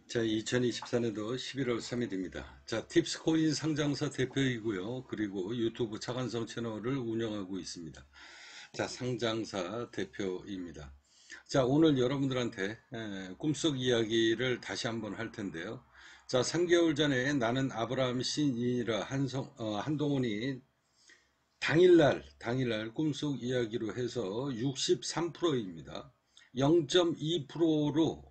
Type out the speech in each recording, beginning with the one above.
자, 2024년도 11월 3일입니다. 자, 팁스코인 상장사 대표이고요. 그리고 유튜브 차관성 채널을 운영하고 있습니다. 자, 상장사 대표입니다. 자, 오늘 여러분들한테 꿈속 이야기를 다시 한번 할 텐데요. 자, 3개월 전에 나는 아브라함 신이라 한동훈이 당일날 꿈속 이야기로 해서 63%입니다. 0.2%로,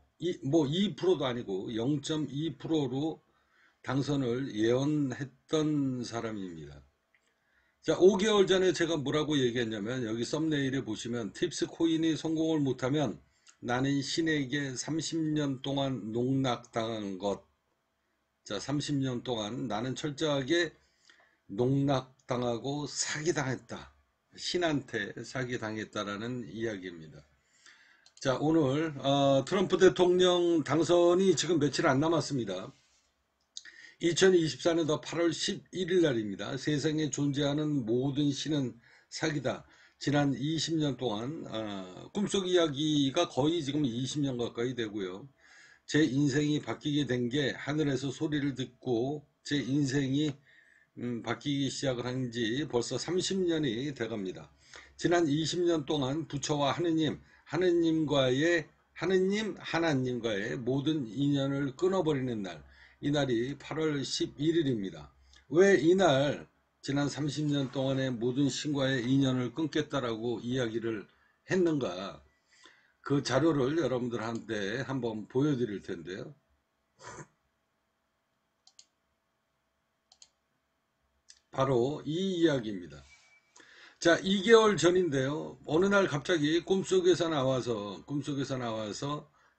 뭐 2%도 아니고 0.2%로 당선을 예언했던 사람입니다. 자, 5개월 전에 제가 뭐라고 얘기했냐면 여기 썸네일에 보시면 팁스 코인이 성공을 못하면 나는 신에게 30년 동안 농락당한 것. 자, 30년 동안 나는 철저하게 농락당하고 사기당했다. 신한테 사기당했다라는 이야기입니다. 자, 오늘 트럼프 대통령 당선이 지금 며칠 안 남았습니다. 2024년도 8월 11일 날입니다. 세상에 존재하는 모든 신은 사기다. 지난 20년 동안 꿈속 이야기가 거의 지금 20년 가까이 되고요. 제 인생이 바뀌게 된 게 하늘에서 소리를 듣고 제 인생이 바뀌기 시작을 한 지 벌써 30년이 돼갑니다. 지난 20년 동안 부처와 하나님과의 모든 인연을 끊어버리는 날, 이날이 8월 11일입니다. 왜 이날 지난 30년 동안의 모든 신과의 인연을 끊겠다라고 이야기를 했는가? 그 자료를 여러분들한테 한번 보여드릴 텐데요. 바로 이 이야기입니다. 자, 2개월 전인데요. 어느 날 갑자기 꿈속에서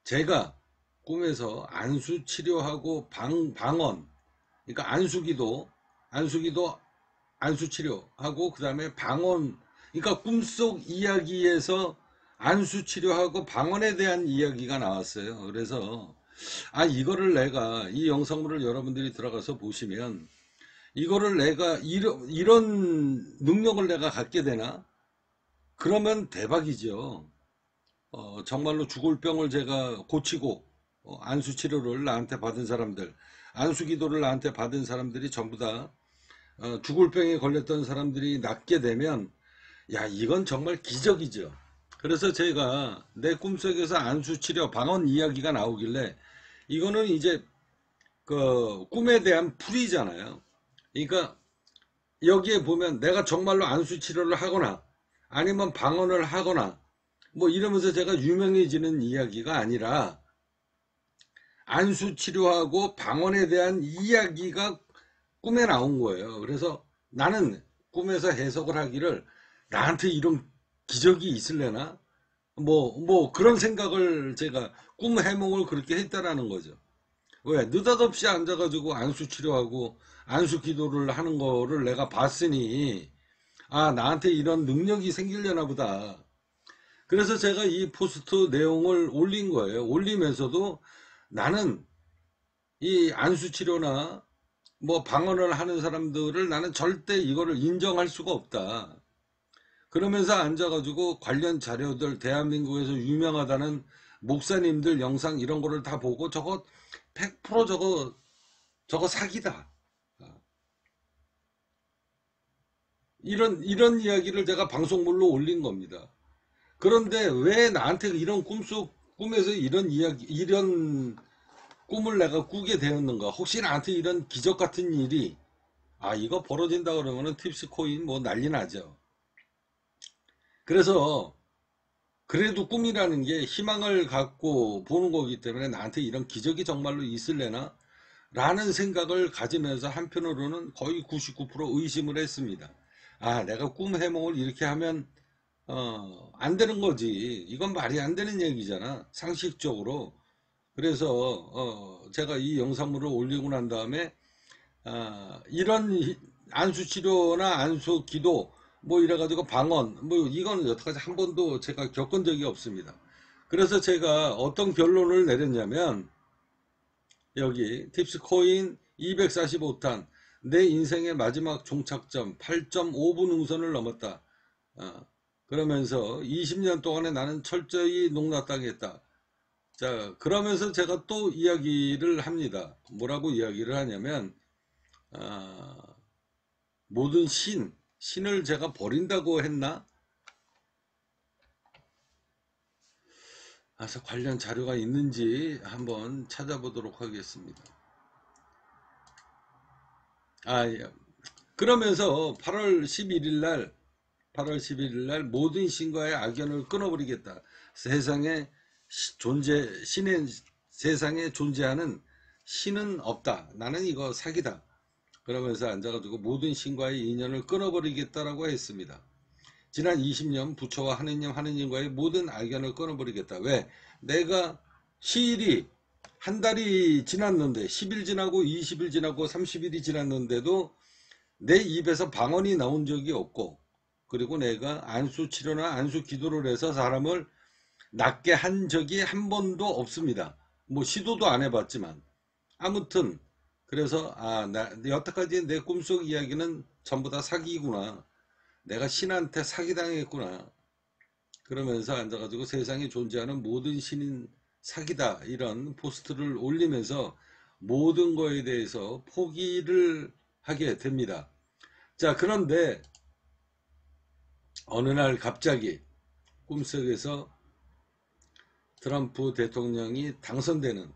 제가 꿈에서 안수 치료하고 방언, 그러니까 안수 치료하고 그 다음에 방언, 그러니까 꿈속 이야기에서 안수 치료하고 방언에 대한 이야기가 나왔어요. 그래서 이거를 내가 이 영상물을 여러분들이 들어가서 보시면 이거를 내가 이런 능력을 내가 갖게 되나? 그러면 대박이죠. 정말로 죽을 병을 제가 고치고 안수 치료를 나한테 받은 사람들, 안수 기도를 나한테 받은 사람들이 전부 다 죽을 병에 걸렸던 사람들이 낫게 되면 야, 이건 정말 기적이죠. 그래서 제가 내 꿈속에서 안수 치료 방언 이야기가 나오길래 이거는 이제 그 꿈에 대한 풀이잖아요. 그러니까 여기에 보면 내가 정말로 안수 치료를 하거나 아니면 방언을 하거나 뭐 이러면서 제가 유명해지는 이야기가 아니라 안수 치료하고 방언에 대한 이야기가 꿈에 나온 거예요. 그래서 나는 꿈에서 해석을 하기를 나한테 이런 기적이 있을래나? 뭐 그런 생각을 제가 꿈 해몽을 그렇게 했다라는 거죠. 왜? 느닷없이 앉아가지고 안수 치료하고 안수 기도를 하는 거를 내가 봤으니 나한테 이런 능력이 생기려나 보다. 그래서 제가 이 포스트 내용을 올린 거예요. 올리면서도 나는 이 안수 치료나 뭐 방언을 하는 사람들을 나는 절대 이거를 인정할 수가 없다. 그러면서 앉아가지고 관련 자료들 대한민국에서 유명하다는 목사님들 영상 이런 거를 다 보고 저거 100% 저거 사기다. 이런 이야기를 제가 방송물로 올린 겁니다. 그런데 왜 나한테 이런 꿈에서 이런 이야기, 이런 꿈을 내가 꾸게 되었는가? 혹시 나한테 이런 기적 같은 일이, 이거 벌어진다 그러면은 팁스 코인 뭐 난리 나죠. 그래서, 그래도 꿈이라는 게 희망을 갖고 보는 거기 때문에 나한테 이런 기적이 정말로 있을래나? 라는 생각을 가지면서 한편으로는 거의 99% 의심을 했습니다. 내가 꿈 해몽을 이렇게 하면 안 되는 거지. 이건 말이 안 되는 얘기잖아. 상식적으로. 그래서 제가 이 영상물을 올리고 난 다음에 이런 안수 치료나 안수 기도 뭐 이래가지고 방언 뭐 이건 여태까지 한 번도 제가 겪은 적이 없습니다. 그래서 제가 어떤 결론을 내렸냐면 여기 팁스 코인 245탄 내 인생의 마지막 종착점 8.5분 응선을 넘었다. 그러면서 20년 동안에 나는 철저히 농락당했다. 자, 그러면서 제가 또 이야기를 합니다. 뭐라고 이야기를 하냐면, 아, 모든 신을 제가 버린다고 했나? 그래서 관련 자료가 있는지 한번 찾아보도록 하겠습니다. 예. 그러면서 8월 11일 날 모든 신과의 악연을 끊어버리겠다. 세상에 세상에 존재하는 신은 없다. 나는 이거 사기다. 그러면서 앉아가지고 모든 신과의 인연을 끊어버리겠다라고 했습니다. 지난 20년 부처와 하느님과의 모든 악연을 끊어버리겠다. 왜? 내가 시일이 한 달이 지났는데 10일 지나고 20일 지나고 30일이 지났는데도 내 입에서 방언이 나온 적이 없고, 그리고 내가 안수 치료나 안수 기도를 해서 사람을 낫게 한 적이 한 번도 없습니다. 뭐 시도도 안 해봤지만 아무튼 그래서 여태까지 내 꿈속 이야기는 전부 다 사기구나. 내가 신한테 사기당했구나. 그러면서 앉아가지고 세상에 존재하는 모든 신인 사기다, 이런 포스트를 올리면서 모든 거에 대해서 포기를 하게 됩니다. 자, 그런데 어느 날 갑자기 꿈속에서 트럼프 대통령이 당선되는,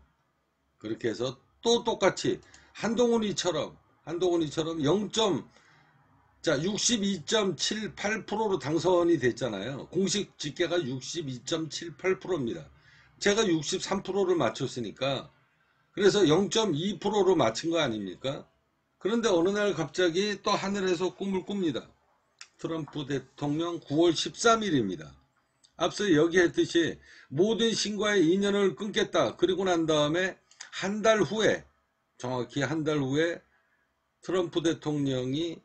그렇게 해서 또 똑같이 한동훈이처럼 62.78%로 당선이 됐잖아요. 공식 집계가 62.78%입니다. 제가 63%를 맞췄으니까, 그래서 0.2%로 맞춘 거 아닙니까? 그런데 어느 날 갑자기 또 하늘에서 꿈을 꿉니다. 트럼프 대통령 9월 13일입니다. 앞서 얘기했듯이 모든 신과의 인연을 끊겠다. 그리고 난 다음에 한 달 후에, 정확히 한 달 후에 트럼프 대통령이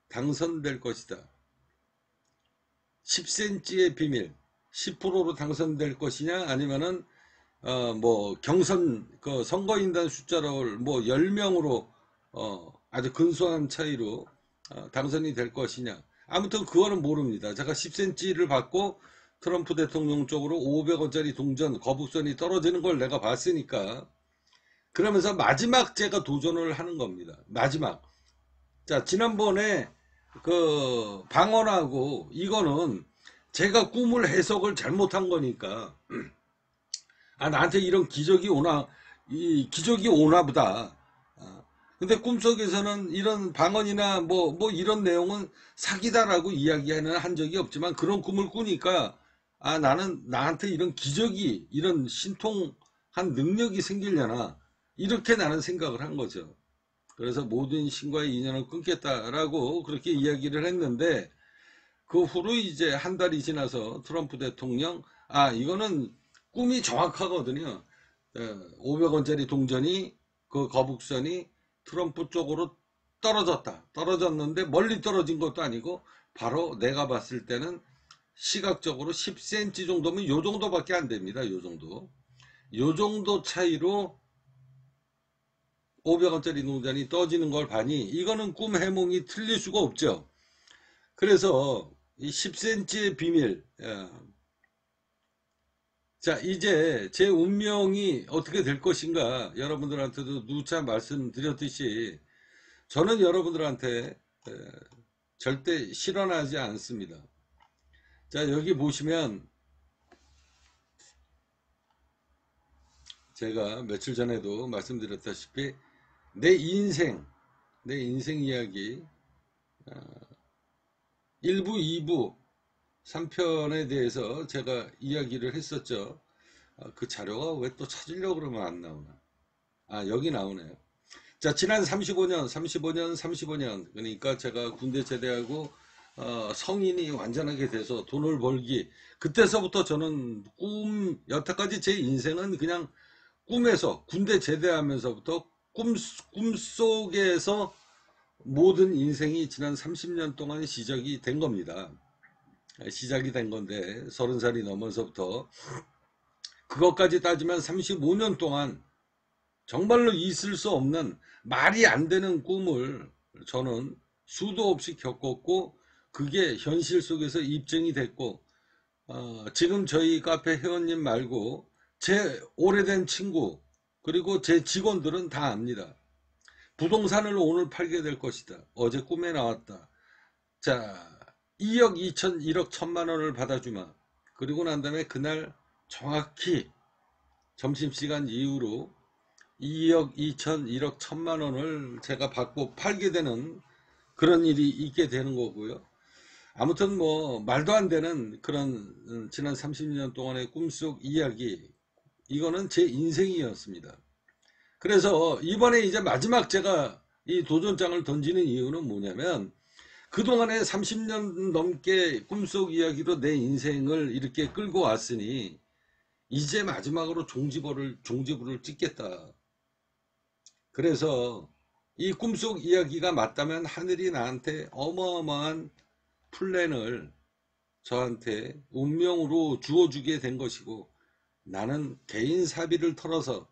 당선될 것이다. 10cm의 비밀, 10%로 당선될 것이냐, 아니면은 뭐 경선 그 선거인단 숫자를 뭐 10명으로 아주 근소한 차이로 당선이 될 것이냐. 아무튼 그거는 모릅니다. 제가 10cm를 받고 트럼프 대통령 쪽으로 500원짜리 동전 거북선이 떨어지는 걸 내가 봤으니까, 그러면서 마지막 제가 도전을 하는 겁니다. 마지막. 자, 지난번에 그 방언하고 이거는 제가 꿈을 해석을 잘못한 거니까, 나한테 이런 기적이 오나, 이 기적이 오나 보다. 근데 꿈속에서는 이런 방언이나 뭐 이런 내용은 사기다라고 이야기는 한 적이 없지만, 그런 꿈을 꾸니까 나는 나한테 이런 기적이, 이런 신통한 능력이 생기려나, 이렇게 나는 생각을 한 거죠. 그래서 모든 신과의 인연을 끊겠다라고 그렇게 이야기를 했는데, 그 후로 이제 한 달이 지나서 트럼프 대통령, 이거는 꿈이 정확하거든요. 500원짜리 동전이, 그 거북선이 트럼프 쪽으로 떨어졌는데 멀리 떨어진 것도 아니고, 바로 내가 봤을 때는 시각적으로 10cm 정도면 요 정도밖에 안 됩니다. 요 정도 차이로 500원짜리 동전이 떠지는 걸 봐니, 이거는 꿈 해몽이 틀릴 수가 없죠. 그래서 이 10cm의 비밀, 자, 이제 제 운명이 어떻게 될 것인가, 여러분들한테도 누차 말씀드렸듯이 저는 여러분들한테 절대 실현하지 않습니다. 자, 여기 보시면 제가 며칠 전에도 말씀드렸다시피 내 인생 이야기 1부, 2부, 3편에 대해서 제가 이야기를 했었죠. 그 자료가 왜 또 찾으려고 그러면 안 나오나. 여기 나오네요. 자, 지난 35년, 그러니까 제가 군대 제대하고 성인이 완전하게 돼서 돈을 벌기, 그때서부터 저는 여태까지 제 인생은 그냥 꿈에서, 군대 제대하면서부터 꿈속에서 모든 인생이 지난 30년 동안 시작이 된 겁니다. 시작이 된 건데, 30살이 넘어서부터 그것까지 따지면 35년 동안 정말로 있을 수 없는, 말이 안 되는 꿈을 저는 수도 없이 겪었고, 그게 현실 속에서 입증이 됐고, 지금 저희 카페 회원님 말고 제 오래된 친구 그리고 제 직원들은 다 압니다. 부동산을 오늘 팔게 될 것이다. 어제 꿈에 나왔다. 자, 2억 2천, 1억 1천만 원을 받아주마. 그리고 난 다음에 그날 정확히 점심시간 이후로 2억 2천, 1억 1천만 원을 제가 받고 팔게 되는 그런 일이 있게 되는 거고요. 아무튼 뭐 말도 안 되는 그런 지난 30년 동안의 꿈속 이야기, 이거는 제 인생이었습니다. 그래서 이번에 이제 마지막 제가 이 도전장을 던지는 이유는 뭐냐면, 그동안에 30년 넘게 꿈속 이야기로 내 인생을 이렇게 끌고 왔으니 이제 마지막으로 종지부를 찍겠다. 그래서 이 꿈속 이야기가 맞다면 하늘이 나한테 어마어마한 플랜을 저한테 운명으로 주어주게 된 것이고, 나는 개인 사비를 털어서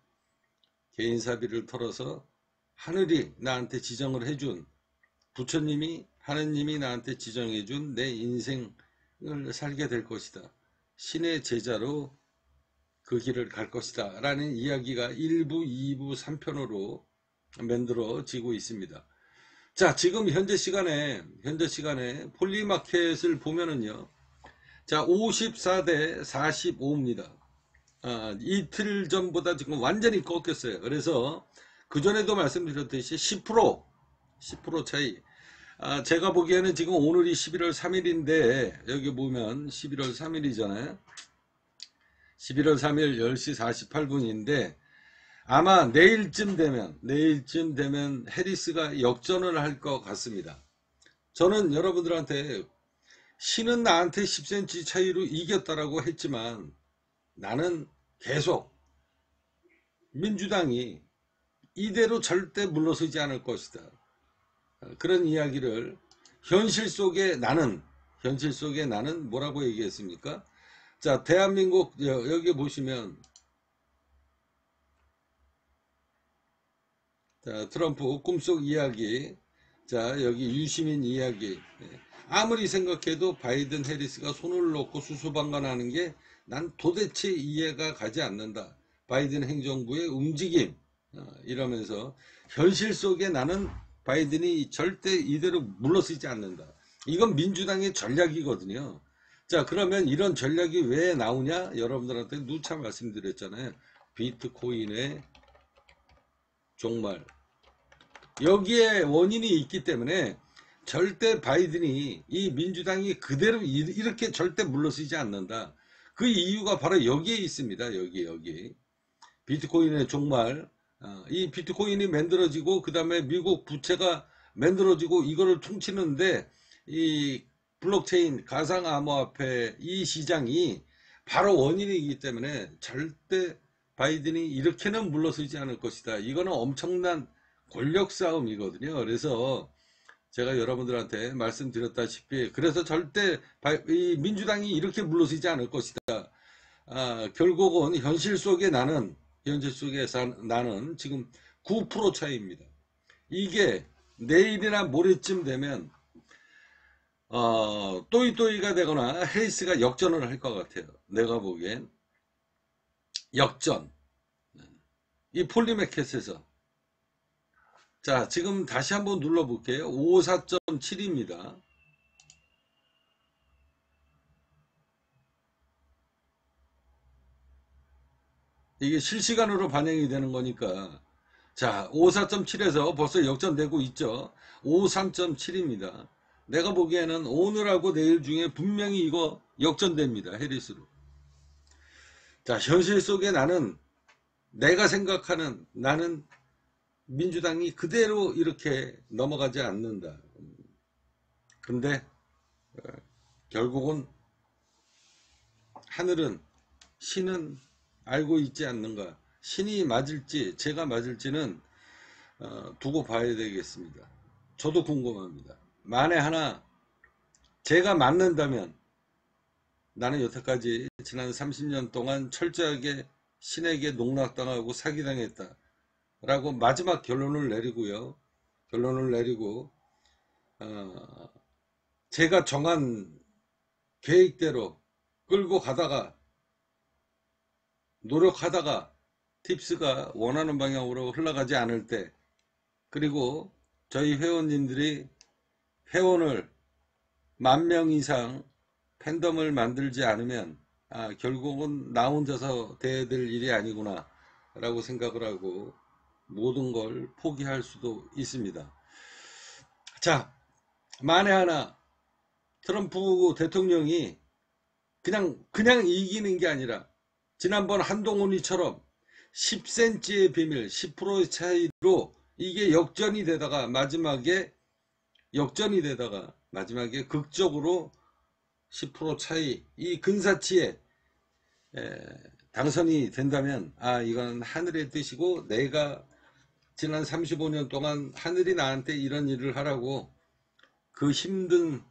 하늘이 나한테 지정을 해준, 부처님이 하느님이 나한테 지정해준 내 인생을 살게 될 것이다. 신의 제자로 그 길을 갈 것이다 라는 이야기가 1부, 2부, 3편으로 만들어지고 있습니다. 자, 지금 현재 시간에 폴리마켓을 보면은요, 자, 54대 45입니다. 이틀 전보다 지금 완전히 꺾였어요. 그래서 그전에도 말씀드렸듯이 10% 차이. 제가 보기에는 지금 오늘이 11월 3일인데, 여기 보면 11월 3일이잖아요. 11월 3일 10시 48분인데, 아마 내일쯤 되면 해리스가 역전을 할 것 같습니다. 저는 여러분들한테 신은 나한테 10cm 차이로 이겼다라고 했지만, 나는 계속 민주당이 이대로 절대 물러서지 않을 것이다. 그런 이야기를 현실 속에 나는 뭐라고 얘기했습니까? 자, 대한민국 여기 보시면, 자, 트럼프 꿈속 이야기, 자, 여기 유시민 이야기. 아무리 생각해도 바이든 해리스가 손을 놓고 수수방관하는 게 난 도대체 이해가 가지 않는다. 바이든 행정부의 움직임, 이러면서 현실 속에 나는 바이든이 절대 이대로 물러서지 않는다. 이건 민주당의 전략이거든요. 자, 그러면 이런 전략이 왜 나오냐? 여러분들한테 누차 말씀드렸잖아요. 비트코인의 종말. 여기에 원인이 있기 때문에 절대 바이든이, 이 민주당이 그대로 이렇게 절대 물러서지 않는다. 그 이유가 바로 여기에 있습니다. 여기 비트코인의 종말. 이 비트코인이 만들어지고 그 다음에 미국 부채가 만들어지고 이거를 퉁치는데, 이 블록체인 가상암호화폐 이 시장이 바로 원인이기 때문에 절대 바이든이 이렇게는 물러서지 않을 것이다. 이거는 엄청난 권력 싸움이거든요. 그래서 제가 여러분들한테 말씀드렸다시피, 그래서 절대 이 민주당이 이렇게 물러서지 않을 것이다. 결국은 현실 속에 나는 지금 9% 차이입니다. 이게 내일이나 모레쯤 되면 또이또이가 되거나 해리스가 역전을 할 것 같아요. 내가 보기엔 역전. 이 폴리마켓에서. 자, 지금 다시 한번 눌러볼게요. 54.7입니다. 이게 실시간으로 반영이 되는 거니까. 자, 54.7에서 벌써 역전되고 있죠. 53.7입니다. 내가 보기에는 오늘하고 내일 중에 분명히 이거 역전됩니다. 해리스로. 자, 현실 속에 내가 생각하는 나는 민주당이 그대로 이렇게 넘어가지 않는다. 근데 결국은 신은 알고 있지 않는가. 신이 맞을지 제가 맞을지는 두고 봐야 되겠습니다. 저도 궁금합니다. 만에 하나 제가 맞는다면, 나는 여태까지 지난 30년 동안 철저하게 신에게 농락당하고 사기당했다 라고 마지막 결론을 내리고, 어, 제가 정한 계획대로 끌고 가다가 노력하다가 팁스가 원하는 방향으로 흘러가지 않을 때, 그리고 저희 회원님들이 회원을 10,000명 이상 팬덤을 만들지 않으면 결국은 나 혼자서 돼야 될 일이 아니구나 라고 생각을 하고 모든 걸 포기할 수도 있습니다. 자, 만에 하나 트럼프 대통령이 그냥 이기는 게 아니라 지난번 한동훈이처럼 10cm의 비밀 10% 차이로 이게 역전이 되다가 마지막에 극적으로 10% 차이 이 근사치에 당선이 된다면 이건 하늘의 뜻이고 내가 지난 35년 동안 하늘이 나한테 이런 일을 하라고 그 힘든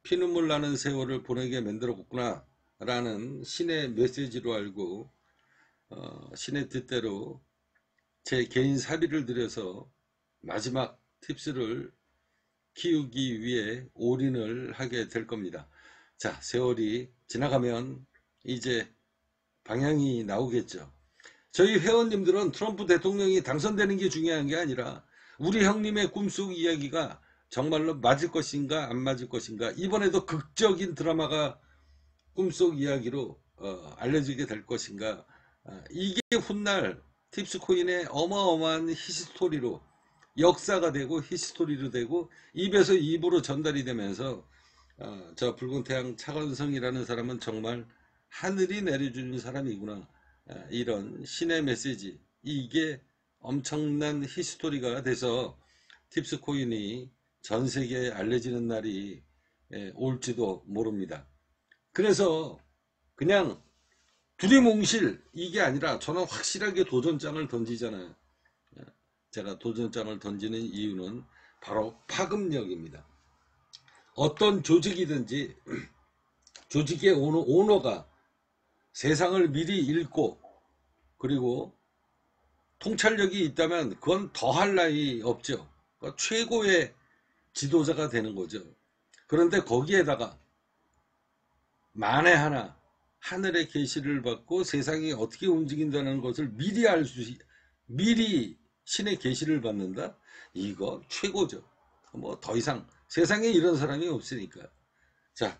피눈물 나는 세월을 보내게 만들었구나 라는 신의 메시지로 알고 신의 뜻대로 제 개인 사비를 들여서 마지막 팁스를 키우기 위해 올인을 하게 될 겁니다. 자, 세월이 지나가면 이제 방향이 나오겠죠. 저희 회원님들은 트럼프 대통령이 당선되는 게 중요한 게 아니라 우리 형님의 꿈속 이야기가 정말로 맞을 것인가 안 맞을 것인가, 이번에도 극적인 드라마가 꿈속 이야기로 알려지게 될 것인가, 이게 훗날 팁스코인의 어마어마한 히스토리로 역사가 되고 히스토리로 되고 입에서 입으로 전달이 되면서 저 붉은 태양 차관성이라는 사람은 정말 하늘이 내려주는 사람이구나, 이런 신의 메시지, 이게 엄청난 히스토리가 돼서 팁스코인이 전 세계에 알려지는 날이 올지도 모릅니다. 그래서 그냥 두리뭉실 이게 아니라 저는 확실하게 도전장을 던지잖아요. 제가 도전장을 던지는 이유는 바로 파급력입니다. 어떤 조직이든지 조직의 오너가 세상을 미리 읽고 그리고 통찰력이 있다면 그건 더할 나위 없죠. 그러니까 최고의 지도자가 되는 거죠. 그런데 거기에다가 만에 하나 하늘의 계시를 받고 세상이 어떻게 움직인다는 것을 미리 신의 계시를 받는다? 이거 최고죠. 뭐 더 이상 세상에 이런 사람이 없으니까. 자,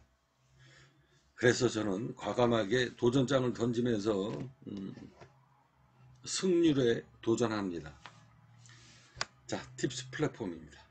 그래서 저는 과감하게 도전장을 던지면서 승률에 도전합니다. 자, 팁스 플랫폼입니다.